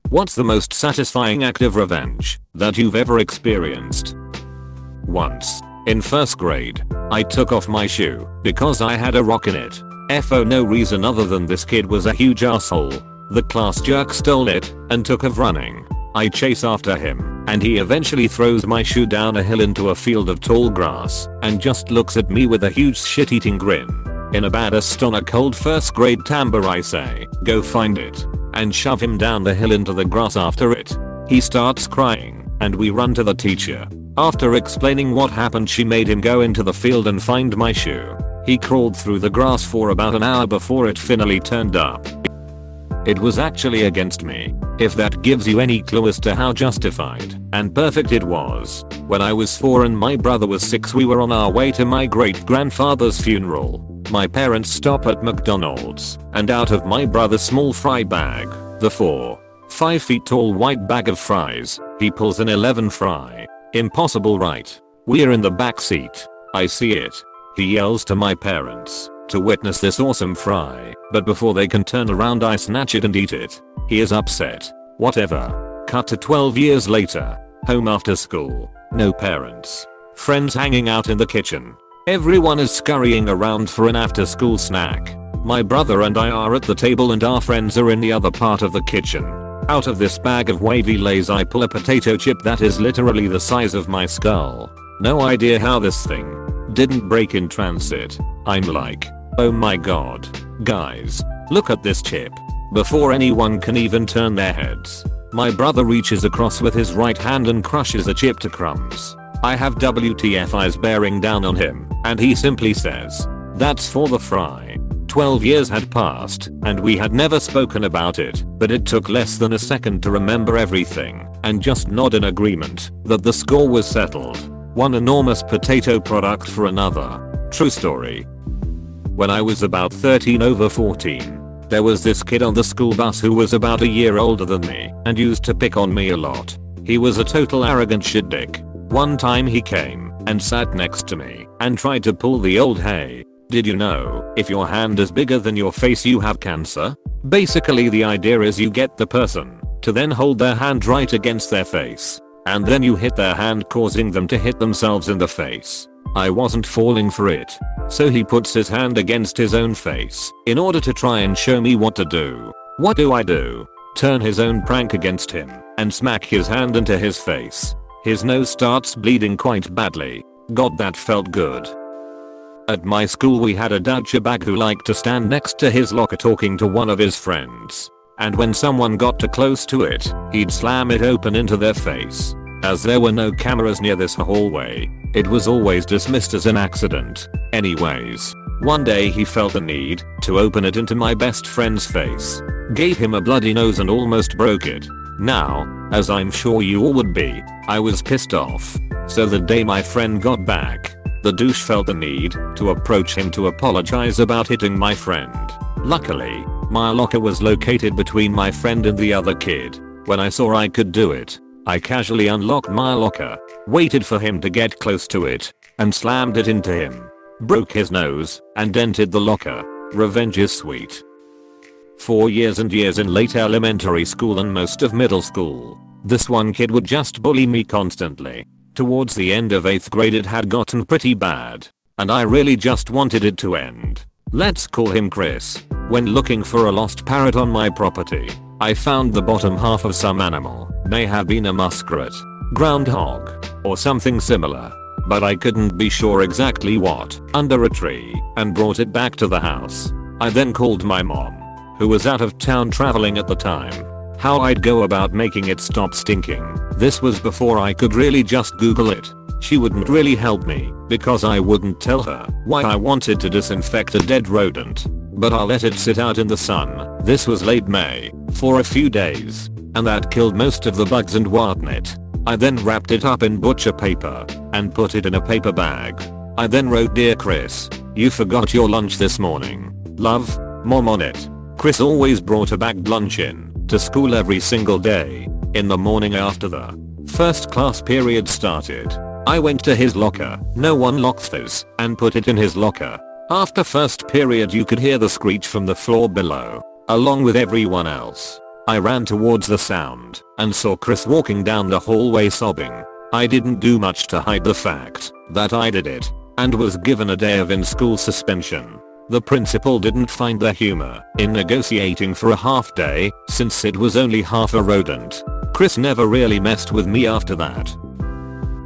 What's the most satisfying act of revenge that you've ever experienced? Once, in first grade, I took off my shoe because I had a rock in it. For no reason other than this kid was a huge asshole. The class jerk stole it and took off running. I chase after him and he eventually throws my shoe down a hill into a field of tall grass and just looks at me with a huge shit-eating grin. In a bad stone cold first grade timbre I say, go find it, and shove him down the hill into the grass after it. He starts crying and we run to the teacher. After explaining what happened, she made him go into the field and find my shoe. He crawled through the grass for about an hour before it finally turned up. It was actually against me, if that gives you any clue as to how justified and perfect it was. When I was 4 and my brother was 6, we were on our way to my great-grandfather's funeral. My parents stop at McDonald's, and out of my brother's small fry bag, the 5 feet tall white bag of fries, he pulls an 11 fry. Impossible, right? We're in the back seat. I see it. He yells to my parents to witness this awesome fry, but before they can turn around I snatch it and eat it. He is upset. Whatever. Cut to 12 years later. Home after school. No parents. Friends hanging out in the kitchen. Everyone is scurrying around for an after school snack. My brother and I are at the table and our friends are in the other part of the kitchen. Out of this bag of wavy lays I pull a potato chip that is literally the size of my skull. No idea how this thing didn't break in transit. I'm like, oh my god. Guys, look at this chip. Before anyone can even turn their heads, my brother reaches across with his right hand and crushes a chip to crumbs. I have WTF eyes bearing down on him, and he simply says, that's for the fry. 12 years had passed, and we had never spoken about it, but it took less than a second to remember everything, and just nod in agreement that the score was settled. One enormous potato product for another. True story. When I was about 13 over 14, there was this kid on the school bus who was about a year older than me, and used to pick on me a lot. He was a total arrogant shit dick. One time he came and sat next to me and tried to pull the old hey, did you know, if your hand is bigger than your face you have cancer? Basically the idea is you get the person to then hold their hand right against their face, and then you hit their hand causing them to hit themselves in the face. I wasn't falling for it, so he puts his hand against his own face in order to try and show me what to do. What do? Turn his own prank against him and smack his hand into his face. His nose starts bleeding quite badly. God, that felt good. At my school we had a douchebag who liked to stand next to his locker talking to one of his friends. And when someone got too close to it, he'd slam it open into their face. As there were no cameras near this hallway, it was always dismissed as an accident. Anyways, one day he felt the need to open it into my best friend's face. Gave him a bloody nose and almost broke it. Now, as I'm sure you all would be, I was pissed off. So the day my friend got back, the douche felt the need to approach him to apologize about hitting my friend. Luckily, my locker was located between my friend and the other kid. When I saw I could do it, I casually unlocked my locker, waited for him to get close to it, and slammed it into him. Broke his nose, and dented the locker. Revenge is sweet. 4 years and years in late elementary school and most of middle school, this one kid would just bully me constantly. Towards the end of 8th grade it had gotten pretty bad, and I really just wanted it to end. Let's call him Chris. When looking for a lost parrot on my property, I found the bottom half of some animal, may have been a muskrat, groundhog, or something similar, but I couldn't be sure exactly what, under a tree, and brought it back to the house. I then called my mom, who was out of town traveling at the time. How I'd go about making it stop stinking. This was before I could really just Google it. She wouldn't really help me because I wouldn't tell her why I wanted to disinfect a dead rodent. But I let it sit out in the sun. This was late May, for a few days, and that killed most of the bugs and whatnot. I then wrapped it up in butcher paper and put it in a paper bag. I then wrote, "Dear Chris, you forgot your lunch this morning. Love, Mom" on it. Chris always brought a bagged lunch in to school every single day. In the morning after the first class period started, I went to his locker, no one locked this, and put it in his locker. After first period you could hear the screech from the floor below, along with everyone else. I ran towards the sound and saw Chris walking down the hallway sobbing. I didn't do much to hide the fact that I did it and was given a day of in-school suspension. The principal didn't find the humor in negotiating for a half day since it was only half a rodent. Chris never really messed with me after that.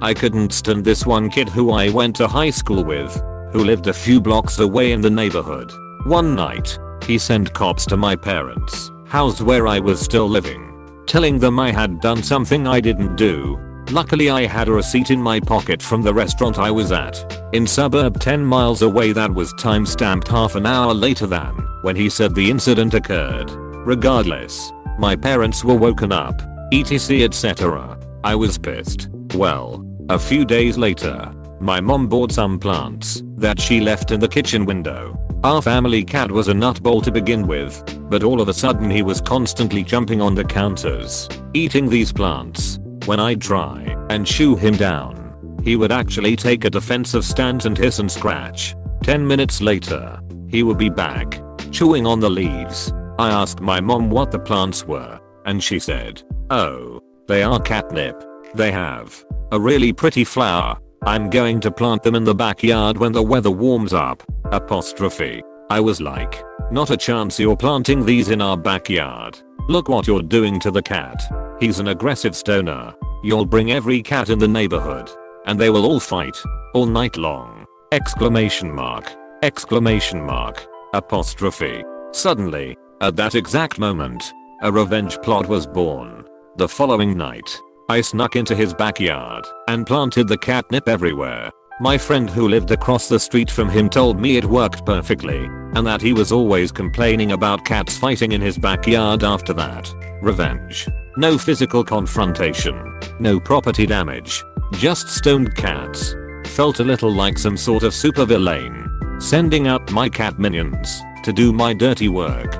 I couldn't stand this one kid who I went to high school with, who lived a few blocks away in the neighborhood. One night, he sent cops to my parents' house where I was still living, telling them I had done something I didn't do. Luckily I had a receipt in my pocket from the restaurant I was at, in suburb 10 miles away that was time-stamped half an hour later than when he said the incident occurred. Regardless, my parents were woken up, etc etc. I was pissed. Well, a few days later, my mom bought some plants that she left in the kitchen window. Our family cat was a nutball to begin with, but all of a sudden he was constantly jumping on the counters, eating these plants. When I'd try and shoo him down, he would actually take a defensive stance and hiss and scratch. 10 minutes later, he would be back, chewing on the leaves. I asked my mom what the plants were, and she said, "Oh, they are catnip. They have a really pretty flower. I'm going to plant them in the backyard when the weather warms up." Apostrophe. I was like, "Not a chance you're planting these in our backyard. Look what you're doing to the cat. He's an aggressive stoner. You'll bring every cat in the neighborhood, and they will all fight all night long." Exclamation mark. Exclamation mark. Apostrophe. Suddenly, at that exact moment, a revenge plot was born. The following night, I snuck into his backyard and planted the catnip everywhere. My friend who lived across the street from him told me it worked perfectly, and that he was always complaining about cats fighting in his backyard after that. Revenge. No physical confrontation. No property damage. Just stoned cats. Felt a little like some sort of supervillain, sending out my cat minions to do my dirty work.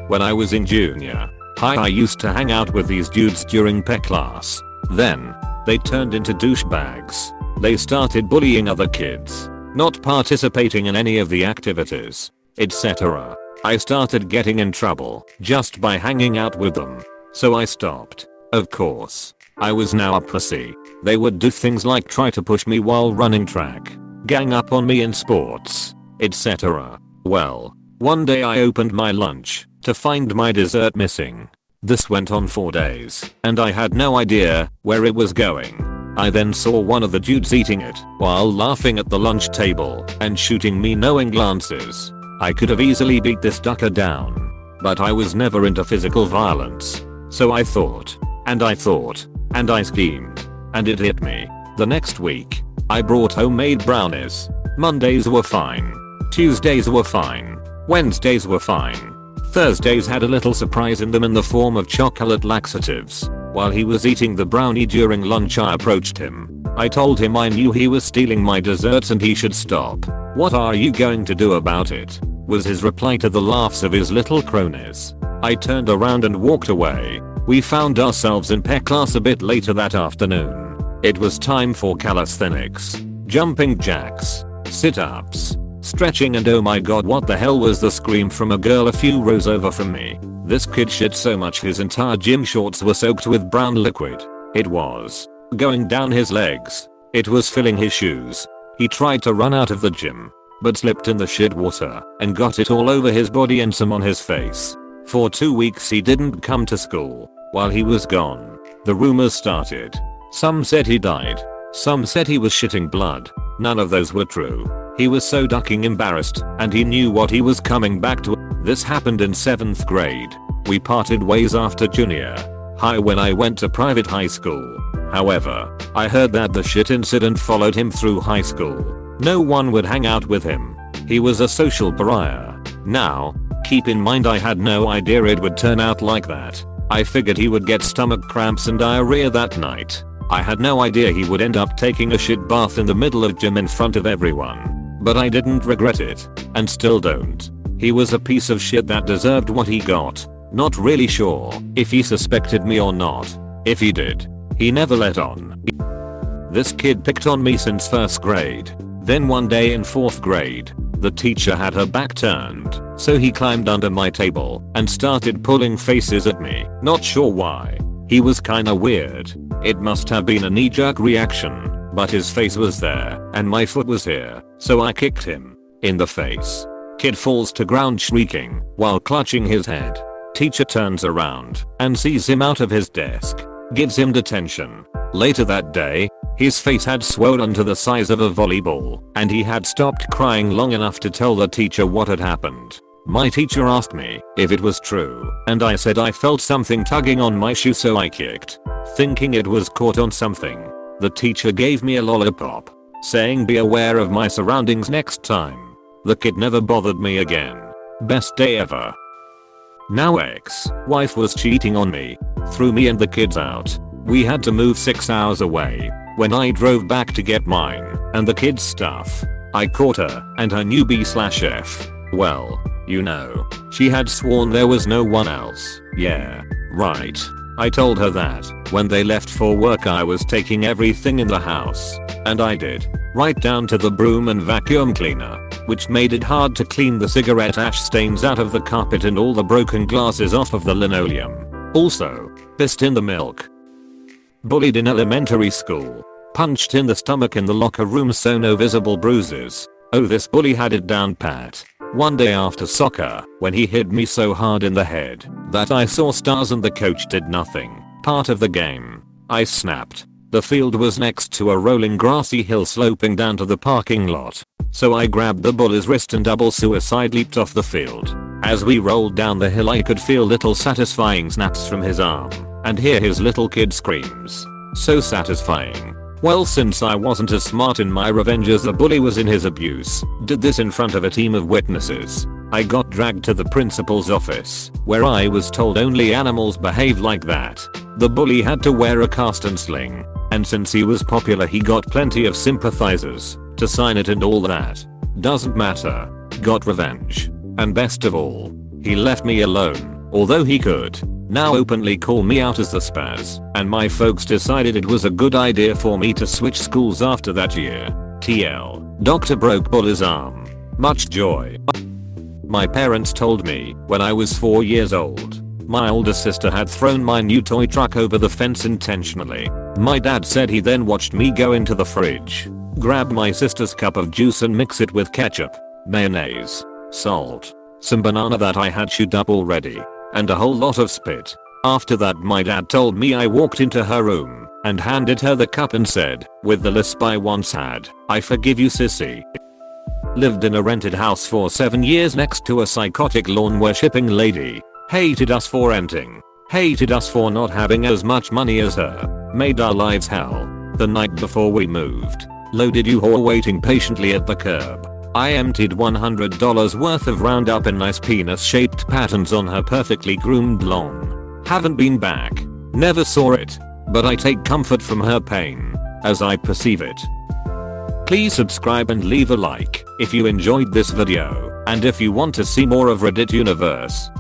When I was in junior high, I used to hang out with these dudes during PE class. Then, they turned into douchebags. They started bullying other kids, not participating in any of the activities, etc. I started getting in trouble just by hanging out with them. So I stopped. Of course, I was now a pussy. They would do things like try to push me while running track, gang up on me in sports, etc. Well, one day I opened my lunch to find my dessert missing. This went on 4 days, and I had no idea where it was going. I then saw one of the dudes eating it while laughing at the lunch table and shooting me knowing glances. I could have easily beat this ducker down, but I was never into physical violence. So I thought, and I thought, and I schemed, and it hit me. The next week, I brought homemade brownies. Mondays were fine. Tuesdays were fine. Wednesdays were fine. Thursdays had a little surprise in them in the form of chocolate laxatives. While he was eating the brownie during lunch, I approached him. I told him I knew he was stealing my desserts and he should stop. "What are you going to do about it?" was his reply to the laughs of his little cronies. I turned around and walked away. We found ourselves in PE class a bit later that afternoon. It was time for calisthenics, jumping jacks, sit-ups, stretching, and oh my god, what the hell was the scream from a girl a few rows over from me. This kid shit so much his entire gym shorts were soaked with brown liquid. It was going down his legs. It was filling his shoes. He tried to run out of the gym, but slipped in the shit water and got it all over his body and some on his face. For 2 weeks he didn't come to school. While he was gone, the rumors started. Some said he died. Some said he was shitting blood. None of those were true. He was so ducking embarrassed, and he knew what he was coming back to. This happened in 7th grade. We parted ways after junior high when I went to private high school. However, I heard that the shit incident followed him through high school. No one would hang out with him. He was a social pariah. Now, keep in mind I had no idea it would turn out like that. I figured he would get stomach cramps and diarrhea that night. I had no idea he would end up taking a shit bath in the middle of gym in front of everyone. But I didn't regret it, and still don't. He was a piece of shit that deserved what he got. Not really sure if he suspected me or not. If he did, he never let on. This kid picked on me since 1st grade. Then one day in 4th grade, the teacher had her back turned So he climbed under my table and started pulling faces at me. Not sure why. He was kinda weird. It must have been a knee-jerk reaction, but his face was there and my foot was here, so I kicked him in the face. Kid falls to ground shrieking while clutching his head. Teacher turns around and sees him out of his desk. Gives him detention. Later that day, his face had swollen to the size of a volleyball and he had stopped crying long enough to tell the teacher what had happened. My teacher asked me if it was true and I said I felt something tugging on my shoe, so I kicked, thinking it was caught on something. The teacher gave me a lollipop, saying be aware of my surroundings next time. The kid never bothered me again. Best day ever. Now ex-wife was cheating on me, threw me and the kids out. We had to move 6 hours away. When I drove back to get mine and the kids' stuff, I caught her and her new B/F. Well, you know, she had sworn there was no one else. Yeah, right. I told her that when they left for work I was taking everything in the house. And I did, right down to the broom and vacuum cleaner, which made it hard to clean the cigarette ash stains out of the carpet and all the broken glasses off of the linoleum. Also, pissed in the milk. Bullied in elementary school. Punched in the stomach in the locker room so no visible bruises. Oh, this bully had it down pat. One day after soccer, when he hit me so hard in the head that I saw stars and the coach did nothing. Part of the game. I snapped. The field was next to a rolling grassy hill sloping down to the parking lot. So I grabbed the bully's wrist and double suicide leaped off the field. As we rolled down the hill I could feel little satisfying snaps from his arm and hear his little kid screams. So satisfying. Well, since I wasn't as smart in my revenge as the bully was in his abuse, did this in front of a team of witnesses. I got dragged to the principal's office, where I was told only animals behave like that. The bully had to wear a cast and sling, and since he was popular he got plenty of sympathizers to sign it and all that. Doesn't matter. Got revenge. And best of all, he left me alone, although he could now openly call me out as the spaz, and my folks decided it was a good idea for me to switch schools after that year. TL. Doctor broke bully's arm. Much joy. My parents told me when I was 4 years old, my older sister had thrown my new toy truck over the fence intentionally. My dad said he then watched me go into the fridge, grab my sister's cup of juice and mix it with ketchup, mayonnaise, salt, some banana that I had chewed up already, and a whole lot of spit. After that my dad told me I walked into her room and handed her the cup and said, with the lisp I once had, I forgive you sissy. Lived in a rented house for 7 years next to a psychotic lawn worshipping lady. Hated us for renting. Hated us for not having as much money as her. Made our lives hell. The night before we moved, loaded U-Haul waiting patiently at the curb. I emptied $100 worth of Roundup in nice penis-shaped patterns on her perfectly groomed lawn. Haven't been back. Never saw it. But I take comfort from her pain, as I perceive it. Please subscribe and leave a like if you enjoyed this video, and if you want to see more of Reddit Universe.